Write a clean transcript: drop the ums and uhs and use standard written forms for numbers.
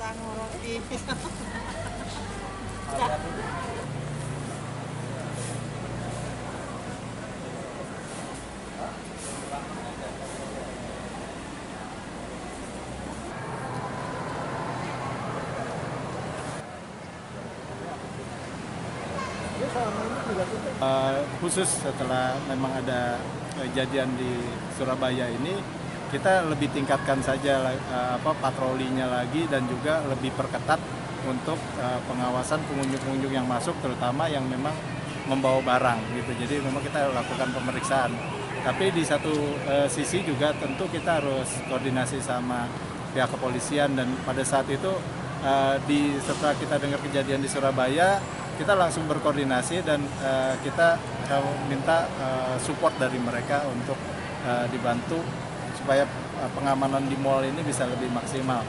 Sang roti. Khusus setelah memang ada kejadian di Surabaya ini, kita lebih tingkatkan saja patrolinya lagi dan juga lebih perketat untuk pengawasan pengunjung-pengunjung yang masuk, terutama yang memang membawa barang gitu. Jadi memang kita lakukan pemeriksaan. Tapi di satu sisi juga tentu kita harus koordinasi sama pihak kepolisian, dan pada saat itu setelah kita dengar kejadian di Surabaya, kita langsung berkoordinasi dan kita minta support dari mereka untuk dibantu supaya pengamanan di mal ini bisa lebih maksimal.